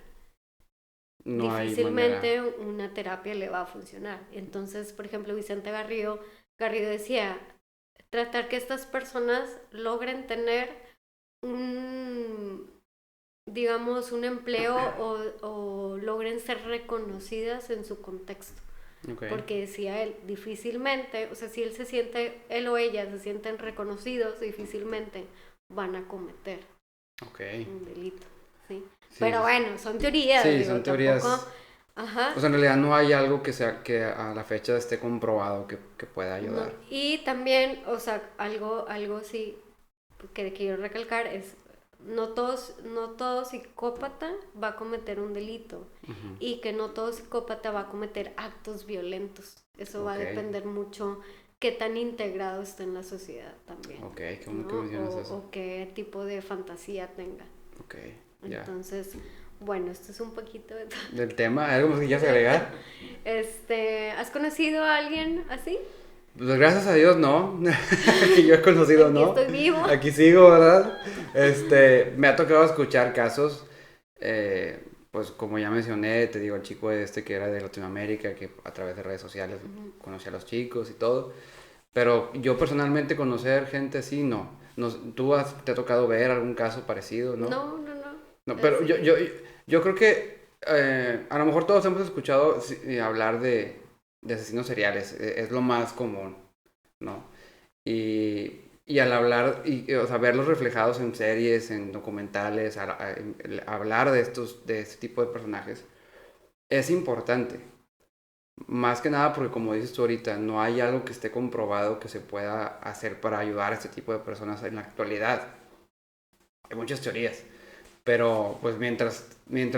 Speaker 1: no hay
Speaker 2: difícilmente
Speaker 1: manera.
Speaker 2: una terapia le va a funcionar. Entonces, por ejemplo, Vicente Garrido decía, tratar que estas personas logren tener un, digamos, un empleo o logren ser reconocidas en su contexto.
Speaker 1: Okay.
Speaker 2: Porque decía él, difícilmente, o sea, si él o ella se sienten reconocidos, difícilmente van a cometer un delito, ¿sí?
Speaker 1: Sí,
Speaker 2: Pero bueno, son teorías,
Speaker 1: sí,
Speaker 2: digo,
Speaker 1: son teorías.
Speaker 2: tampoco. Ajá.
Speaker 1: O sea, en realidad no hay algo que a la fecha esté comprobado que pueda ayudar.
Speaker 2: No. Y también, o sea, algo sí que quiero recalcar es, no todo psicópata va a cometer un delito. Y que no todo psicópata va a cometer actos violentos. Eso va a depender mucho qué tan integrado está en la sociedad también.
Speaker 1: Ok, qué bueno,
Speaker 2: ¿no?
Speaker 1: que mencionas eso.
Speaker 2: O qué tipo de fantasía tenga.
Speaker 1: Ok, ya.
Speaker 2: Entonces, bueno, esto es un poquito de todo.
Speaker 1: Del tema, ¿algo más que quieras agregar?
Speaker 2: ¿Has conocido a alguien así?
Speaker 1: Pues gracias a Dios no, que yo he conocido no.
Speaker 2: Aquí estoy vivo.
Speaker 1: Aquí sigo, ¿verdad? Me ha tocado escuchar casos, pues como ya mencioné, te digo, el chico que era de Latinoamérica, que a través de redes sociales conocía a los chicos y todo. Pero yo personalmente conocer gente así, no. ¿Te ha tocado ver algún caso parecido, no?
Speaker 2: No.
Speaker 1: No, pero yo creo que a lo mejor todos hemos escuchado hablar de asesinos seriales, es lo más común, ¿no? Y al hablar, o sea, verlos reflejados en series, en documentales, hablar de este tipo de personajes, es importante. Más que nada porque, como dices tú ahorita, no hay algo que esté comprobado que se pueda hacer para ayudar a este tipo de personas en la actualidad. Hay muchas teorías. Pero pues mientras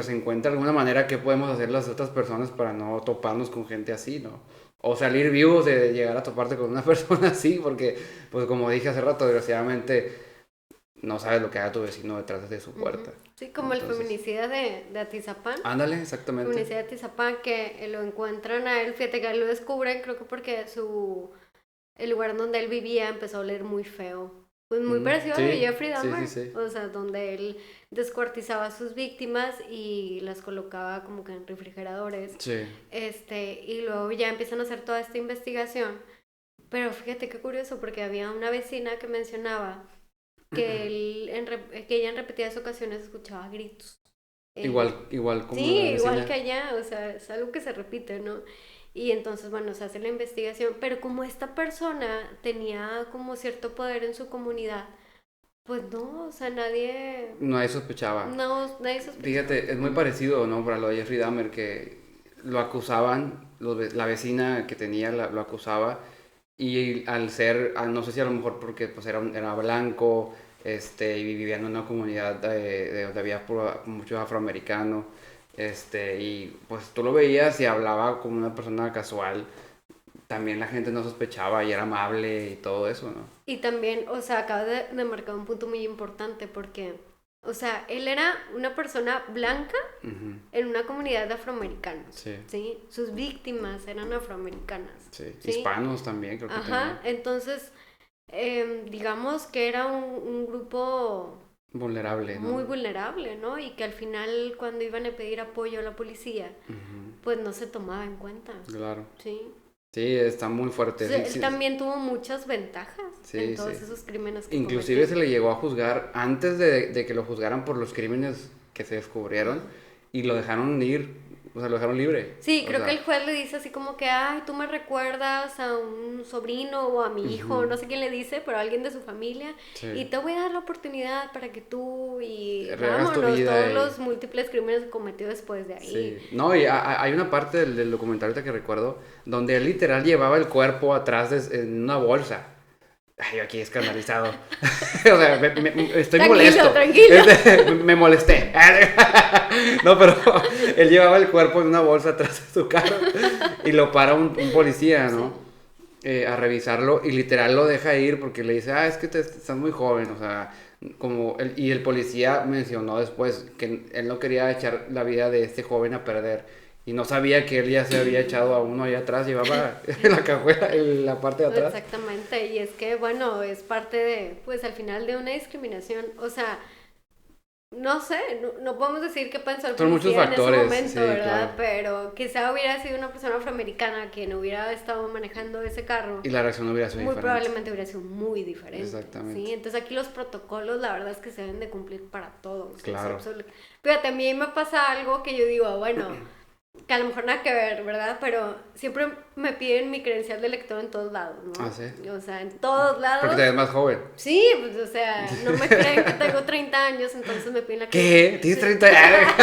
Speaker 1: se encuentra alguna manera que podemos hacer las otras personas para no toparnos con gente así, ¿no? O salir vivos de llegar a toparte con una persona así, porque pues como dije hace rato, desgraciadamente no sabes lo que haga tu vecino detrás de su puerta.
Speaker 2: Sí, como el feminicida de Atizapán.
Speaker 1: Ándale, exactamente.
Speaker 2: Feminicida de Atizapán, que lo encuentran a él, fíjate que lo descubren, creo que porque el lugar donde él vivía empezó a oler muy feo. Pues muy parecido a Jeffrey Dahmer,
Speaker 1: sí.
Speaker 2: O sea, donde él descuartizaba a sus víctimas y las colocaba como que en refrigeradores.
Speaker 1: Sí.
Speaker 2: Y luego ya empiezan a hacer toda esta investigación. Pero fíjate qué curioso, porque había una vecina que mencionaba que ella en repetidas ocasiones escuchaba gritos.
Speaker 1: Igual como
Speaker 2: sí,
Speaker 1: la vecina.
Speaker 2: igual que allá, o sea, es algo que se repite, ¿no? Y entonces, bueno, se hace la investigación, pero como esta persona tenía como cierto poder en su comunidad, pues no, o sea,
Speaker 1: Nadie sospechaba.
Speaker 2: Nadie sospechaba.
Speaker 1: Fíjate, es muy parecido, ¿no? Para lo de Jeffrey Dahmer, que lo acusaban, la vecina que tenía lo acusaba, y no sé si a lo mejor porque pues era blanco, y vivía en una comunidad donde había muchos afroamericanos, Y pues tú lo veías y hablaba como una persona casual. También la gente no sospechaba y era amable y todo eso, ¿no?
Speaker 2: Y también, o sea, acaba de marcar un punto muy importante porque, o sea, él era una persona blanca en una comunidad de afroamericanos,
Speaker 1: Sí.
Speaker 2: ¿sí? Sus víctimas eran afroamericanas.
Speaker 1: Sí.
Speaker 2: ¿Sí?
Speaker 1: Hispanos también, creo que
Speaker 2: Ajá,
Speaker 1: tenía.
Speaker 2: entonces, digamos que era un grupo
Speaker 1: Vulnerable, ¿no?
Speaker 2: muy vulnerable, ¿no? Y que al final cuando iban a pedir apoyo a la policía, pues no se tomaba en cuenta,
Speaker 1: Claro.
Speaker 2: ¿sí?
Speaker 1: Sí, está muy fuerte.
Speaker 2: Entonces,
Speaker 1: Sí,
Speaker 2: él
Speaker 1: sí.
Speaker 2: también tuvo muchas ventajas
Speaker 1: Sí,
Speaker 2: en todos
Speaker 1: sí.
Speaker 2: esos crímenes que
Speaker 1: Inclusive
Speaker 2: cometió.
Speaker 1: se le llegó a juzgar antes de que lo juzgaran por los crímenes que se descubrieron y lo dejaron ir, o sea, lo dejaron libre.
Speaker 2: Sí,
Speaker 1: O
Speaker 2: creo que
Speaker 1: sea,
Speaker 2: el juez le dice así como que, ay, tú me recuerdas a un sobrino o a mi hijo, no sé quién le dice, pero a alguien de su familia, y
Speaker 1: sí.
Speaker 2: te voy a dar la oportunidad para que tú y
Speaker 1: Rehagas tu
Speaker 2: vámonos,
Speaker 1: vida
Speaker 2: todos
Speaker 1: y...
Speaker 2: los múltiples crímenes que cometió después de
Speaker 1: Sí.
Speaker 2: ahí.
Speaker 1: No, y hay una parte del documental ahorita que recuerdo donde él literal llevaba el cuerpo atrás en una bolsa. Ay, yo aquí escandalizado. O sea, estoy
Speaker 2: Tranquilo,
Speaker 1: molesto.
Speaker 2: tranquilo.
Speaker 1: Me molesté. No, pero él llevaba el cuerpo en una bolsa atrás de su carro y lo para un policía, ¿no? A revisarlo y literal lo deja ir porque le dice, es que estás muy joven, o sea, y el policía mencionó después que él no quería echar la vida de este joven a perder y no sabía que él ya se había echado a uno allá atrás, llevaba la cajuela en la parte de atrás.
Speaker 2: Exactamente, y es que, bueno, es parte de, pues al final de una discriminación, o sea, no sé, no podemos decir qué pensó el
Speaker 1: Son muchos
Speaker 2: policía en ese
Speaker 1: factores,
Speaker 2: momento,
Speaker 1: sí,
Speaker 2: ¿verdad?
Speaker 1: claro.
Speaker 2: Pero quizá hubiera sido una persona afroamericana quien hubiera estado manejando ese carro.
Speaker 1: Y la reacción no hubiera sido
Speaker 2: Muy
Speaker 1: diferente.
Speaker 2: probablemente hubiera sido muy diferente.
Speaker 1: Exactamente.
Speaker 2: ¿Sí? Entonces aquí los protocolos, la verdad es que se deben de cumplir para todos.
Speaker 1: Claro.
Speaker 2: Fíjate, a mí me pasa algo que yo digo, bueno, que a lo mejor nada que ver, ¿verdad? Pero siempre me piden mi credencial de lector en todos lados, ¿no?
Speaker 1: Ah, ¿sí?
Speaker 2: O sea, en todos lados.
Speaker 1: Porque te ves más joven.
Speaker 2: Sí, pues, o sea, no me creen que tengo 30 años, entonces me piden la
Speaker 1: ¿Qué?
Speaker 2: credencial.
Speaker 1: ¿Tienes 30 años?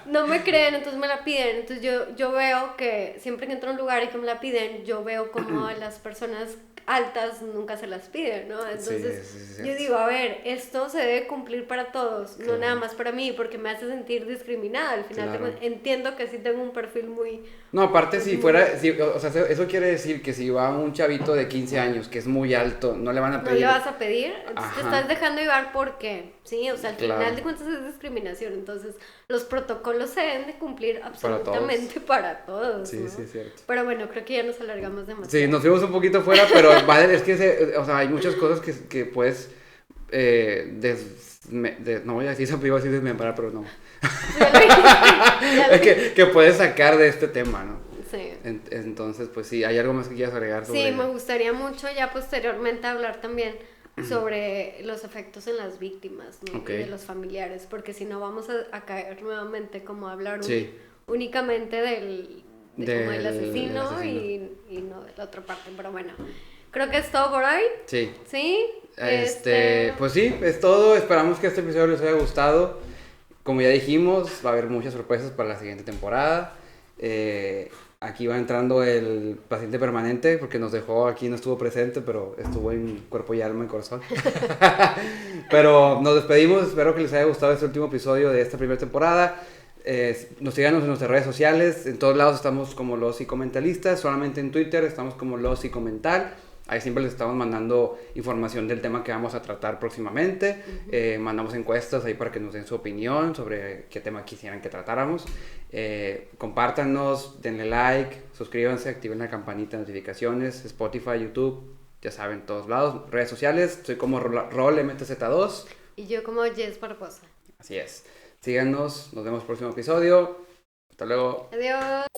Speaker 2: No me creen, entonces me la piden. Entonces yo veo que siempre que entro a un lugar y que me la piden, yo veo como a las personas altas nunca se las piden, ¿no? Entonces
Speaker 1: Sí,
Speaker 2: yo digo, a ver, esto se debe cumplir para todos, no nada más para mí, porque me hace sentir discriminada. Al final
Speaker 1: Claro.
Speaker 2: entiendo que sí tengo un perfil muy...
Speaker 1: No, aparte si fuera, o sea, eso quiere decir que si va un chavito de 15 años que es muy alto, no le van a pedir.
Speaker 2: No le vas a pedir, entonces
Speaker 1: Ajá.
Speaker 2: te estás dejando llevar porque, sí, o sea, al
Speaker 1: Claro.
Speaker 2: final de cuentas es discriminación, entonces los protocolos se deben de cumplir absolutamente para todos,
Speaker 1: Sí,
Speaker 2: ¿no?
Speaker 1: sí, es cierto.
Speaker 2: Pero bueno, creo que ya nos alargamos demasiado.
Speaker 1: Sí, nos fuimos un poquito fuera, pero vale, es que o sea, hay muchas cosas que puedes no voy a decir eso, iba a decir desmembrar, pero no. que puedes sacar de este tema, ¿no?
Speaker 2: Sí.
Speaker 1: Entonces, pues sí, ¿hay algo más que quieras agregar sobre?
Speaker 2: Sí, me gustaría mucho ya posteriormente hablar también sobre los efectos en las víctimas, ¿no?
Speaker 1: Ok.
Speaker 2: Y de los familiares, porque si no vamos a caer nuevamente como a hablar
Speaker 1: Sí.
Speaker 2: únicamente como del asesino,
Speaker 1: asesino.
Speaker 2: Y no de la otra parte, pero bueno, creo que es todo por hoy.
Speaker 1: Sí.
Speaker 2: ¿Sí?
Speaker 1: Pues sí, es todo. Esperamos que este episodio les haya gustado. Como ya dijimos, va a haber muchas sorpresas para la siguiente temporada. Aquí va entrando el paciente permanente porque nos dejó aquí, no estuvo presente, pero estuvo en cuerpo y alma y corazón. Pero nos despedimos, espero que les haya gustado este último episodio de esta primera temporada. Nos sigan en nuestras redes sociales, en todos lados estamos como Los Psicomentalistas, solamente en Twitter estamos como Los Psicomental. Ahí siempre les estamos mandando información del tema que vamos a tratar próximamente. Mandamos encuestas ahí para que nos den su opinión sobre qué tema quisieran que tratáramos. Compártanos, denle like, suscríbanse, activen la campanita de notificaciones, Spotify, YouTube, ya saben, todos lados. Redes sociales, soy como RolMTZ2.
Speaker 2: Y yo como Jess Barbosa.
Speaker 1: Así es. Síganos, nos vemos en el próximo episodio. Hasta luego.
Speaker 2: Adiós.